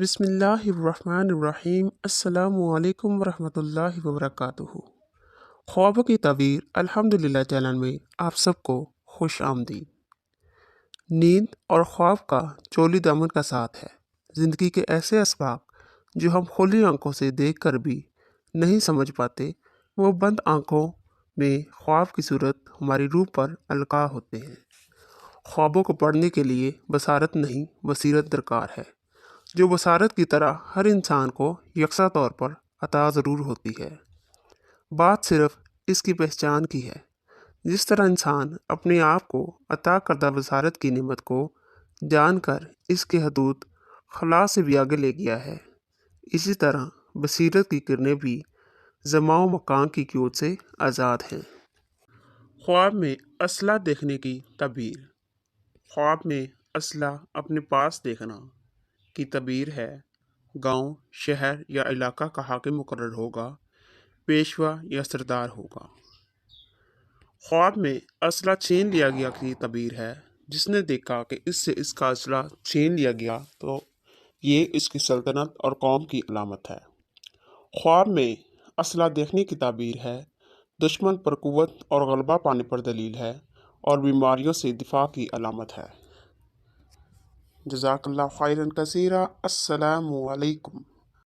बिस्मिल्लाहिर्रहमानिर्रहीम। अस्सलामु अलैकुम वरहमतुल्लाहि वबरकातुहू। ख्वाबों की ताबीर अल्हम्दुलिल्लाह चैनल में आप सबको खुश आमदीद। नींद और ख्वाब का चोली दामन का साथ है। ज़िंदगी के ऐसे असबाब जो हम खुली आंखों से देखकर भी नहीं समझ पाते, वो बंद आंखों में ख्वाब की सूरत हमारी रूह पर अलका होते हैं। ख्वाबों को पढ़ने के लिए बसारत नहीं, बसीरत दरकार है, जो बसारत की तरह हर इंसान को यकसा तौर पर अता ज़रूर होती है। बात सिर्फ इसकी पहचान की है। जिस तरह इंसान अपने आप को अता करदा बसारत की नेमत को जानकर इसके हदूद खला से भी आगे ले गया है, इसी तरह बसीरत की किरणें भी ज़माओ मकान की क्यों से आज़ाद हैं। ख्वाब में असला देखने की तबीर। ख्वाब में असला अपने पास देखना की तबीर है। गांव, शहर या इलाका का हाकिम मुकर्रर होगा, पेशवा या सरदार होगा। ख्वाब में असला छीन लिया गया की तबीर है। जिसने देखा कि इससे इसका असला छीन लिया गया तो ये इसकी सल्तनत और कौम की अलामत है। ख्वाब में असला देखने की ताबीर है। दुश्मन पर कुव्वत और गलबा पाने पर दलील है और बीमारियों से दिफा की अलामत है। जज़ाकल्लाह खैरन कसीरा। अस्सलामु अलैकुम।